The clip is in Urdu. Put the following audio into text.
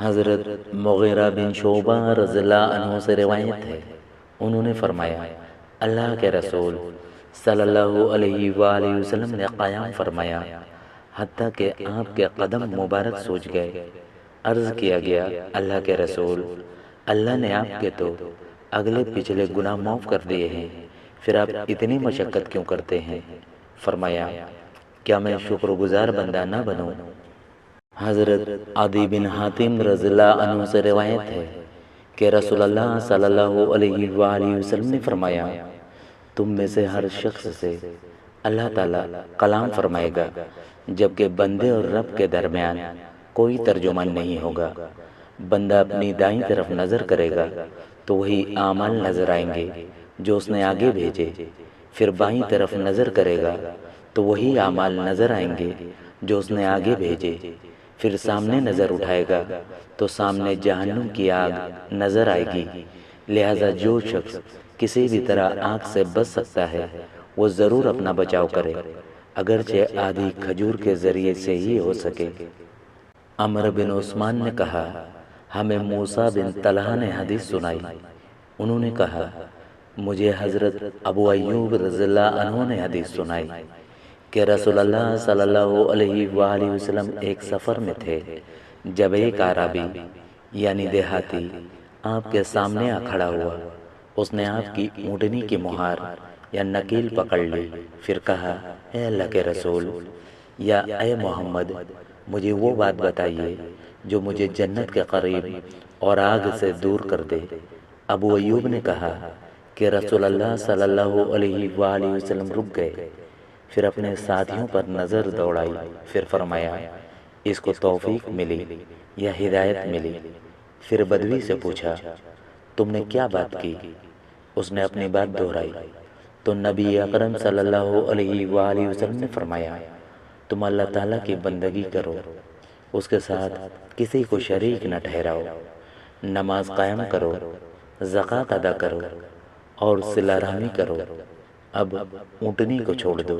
حضرت مغیرہ بن شعبہ رضی اللہ عنہ سے روایت ہے، انہوں نے فرمایا اللہ کے رسول صلی اللہ علیہ وآلہ وسلم نے قیام فرمایا حتیٰ کہ آپ کے قدم مبارک سوج گئے۔ عرض کیا گیا اللہ کے رسول، اللہ نے آپ کے تو اگلے پچھلے گناہ معاف کر دیے ہیں، پھر آپ اتنی مشقت کیوں کرتے ہیں؟ فرمایا کیا میں شکر گزار بندہ نہ بنوں؟ حضرت عدی بن حاتم رضی اللہ عنہ سے روایت ہے کہ رسول اللہ صلی اللہ علیہ وآلہ وسلم نے فرمایا تم میں سے ہر شخص سے اللہ تعالیٰ کلام فرمائے گا جبکہ بندے اور رب کے درمیان کوئی ترجمان نہیں ہوگا۔ بندہ اپنی دائیں طرف نظر کرے گا تو وہی اعمال نظر آئیں گے جو اس نے آگے بھیجے، پھر بائیں طرف نظر کرے گا تو وہی اعمال نظر آئیں گے جو اس نے آگے بھیجے، پھر سامنے نظر اٹھائے گا تو سامنے جہنم کی آگ نظر آئے گی۔ لہذا جو شخص کسی بھی طرح آگ سے بچ سکتا ہے وہ ضرور اپنا بچاؤ کرے، اگرچہ آدھی کھجور کے ذریعے سے ہی ہو سکے۔ عمر بن عثمان نے کہا ہمیں موسیٰ بن طلحہ نے حدیث سنائی، انہوں نے کہا مجھے حضرت ابو ایوب رضی اللہ عنہ نے حدیث سنائی کہ رسول اللہ صلی اللہ علیہ وآلہ وسلم ایک سفر میں تھے، جب ایک اعرابی یعنی دیہاتی آپ کے سامنے آ کھڑا ہوا۔ اس نے آپ کی اونٹنی کی مہار یا نکیل پکڑ لی، پھر کہا اے اللہ کے رسول یا اے محمد مجھے وہ بات بتائیے جو مجھے جنت کے قریب اور آگ سے دور کر دے۔ ابو ایوب نے کہا کہ رسول اللہ صلی اللہ علیہ وآلہ وسلم رک گئے، پھر اپنے ساتھیوں پر نظر دوڑائی، پھر فرمایا اس کو توفیق ملی یا ہدایت ملی؟ پھر بدوی سے پوچھا تم نے کیا بات کی؟ اس نے اپنی بات دہرائی تو نبی اکرم صلی اللہ علیہ وآلہ وسلم نے فرمایا تم اللہ تعالیٰ کی بندگی کرو، اس کے ساتھ کسی کو شریک نہ ٹھہراؤ، نماز قائم کرو، زکوٰۃ ادا کرو اور صلہ رحمی کرو، اب اونٹنی کو چھوڑ دو۔